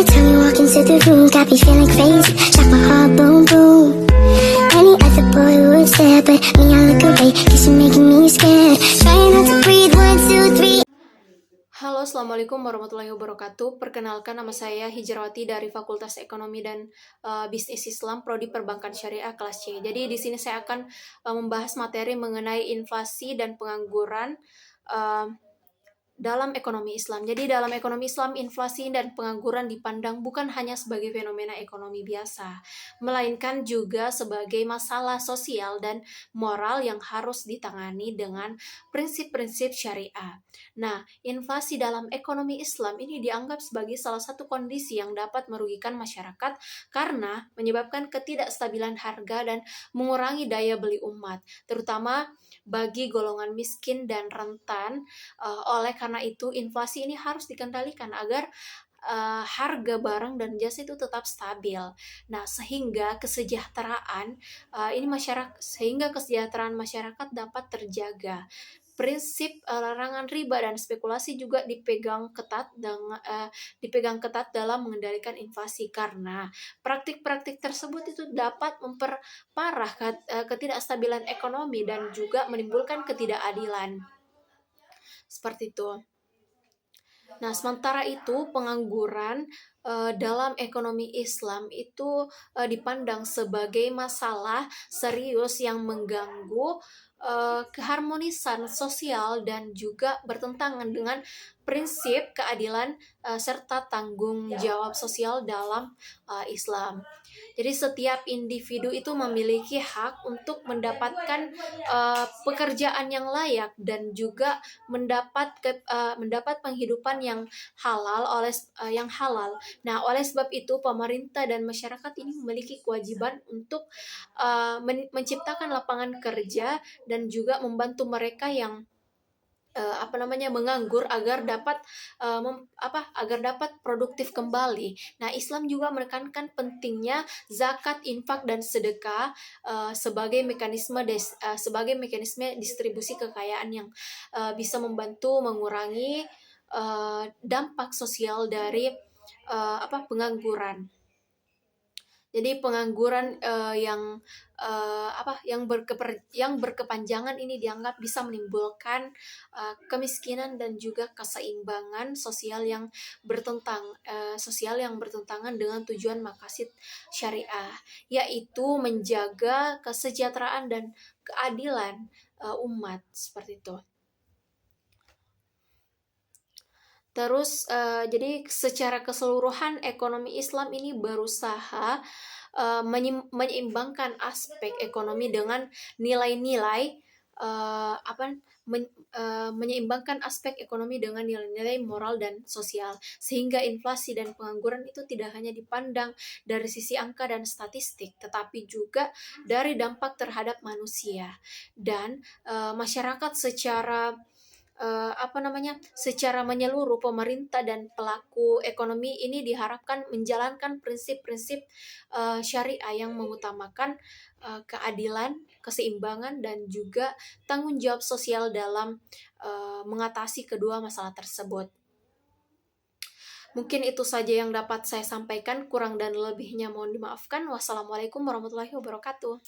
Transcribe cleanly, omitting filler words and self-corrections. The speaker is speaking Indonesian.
time you walk into the room, got me feeling crazy, like my heart boom boom. Any other boy would stare, but me I look away, cause you're making me scared. Trying not to breathe, 1, 2, 3. Halo, Assalamualaikum warahmatullahi wabarakatuh. Perkenalkan, nama saya Hijrawati dari Fakultas Ekonomi dan Bisnis Islam, Prodi Perbankan Syariah kelas C. Jadi di sini saya akan membahas materi mengenai inflasi dan pengangguran uh, dalam ekonomi Islam. Jadi dalam ekonomi Islam, inflasi dan pengangguran dipandang bukan hanya sebagai fenomena ekonomi biasa, melainkan juga sebagai masalah sosial dan moral yang harus ditangani dengan prinsip-prinsip syariah. Nah, inflasi dalam ekonomi Islam ini dianggap sebagai salah satu kondisi yang dapat merugikan masyarakat karena menyebabkan ketidakstabilan harga dan mengurangi daya beli umat, terutama bagi golongan miskin dan rentan. Oleh karena itu, inflasi ini harus dikendalikan agar harga barang dan jasa itu tetap stabil. Nah, sehingga kesejahteraan masyarakat dapat terjaga. Prinsip larangan riba dan spekulasi juga dipegang ketat dalam mengendalikan inflasi karena praktik-praktik tersebut itu dapat memperparah ketidakstabilan ekonomi dan juga menimbulkan ketidakadilan. Seperti itu. Nah, sementara itu pengangguran dalam ekonomi Islam itu dipandang sebagai masalah serius yang mengganggu keharmonisan sosial dan juga bertentangan dengan prinsip keadilan serta tanggung jawab sosial dalam Islam. Jadi setiap individu itu memiliki hak untuk mendapatkan pekerjaan yang layak dan juga mendapat penghidupan yang halal. Nah, oleh sebab itu pemerintah dan masyarakat ini memiliki kewajiban untuk menciptakan lapangan kerja dan juga membantu mereka yang menganggur agar dapat produktif kembali. Nah, Islam juga menekankan pentingnya zakat, infak dan sedekah sebagai mekanisme distribusi kekayaan yang bisa membantu mengurangi dampak sosial dari pengangguran. Jadi pengangguran yang berkepanjangan ini dianggap bisa menimbulkan kemiskinan dan juga keseimbangan sosial yang bertentangan dengan tujuan maqasid syariah, yaitu menjaga kesejahteraan dan keadilan umat, seperti itu. Terus, jadi secara keseluruhan ekonomi Islam ini berusaha menyeimbangkan aspek ekonomi dengan nilai-nilai menyeimbangkan aspek ekonomi dengan nilai-nilai moral dan sosial, sehingga inflasi dan pengangguran itu tidak hanya dipandang dari sisi angka dan statistik, tetapi juga dari dampak terhadap manusia dan masyarakat secara menyeluruh. Pemerintah dan pelaku ekonomi ini diharapkan menjalankan prinsip-prinsip syariah yang mengutamakan keadilan, keseimbangan dan juga tanggung jawab sosial dalam mengatasi kedua masalah tersebut. Mungkin itu saja yang dapat saya sampaikan, kurang dan lebihnya mohon dimaafkan. Wassalamualaikum warahmatullahi wabarakatuh.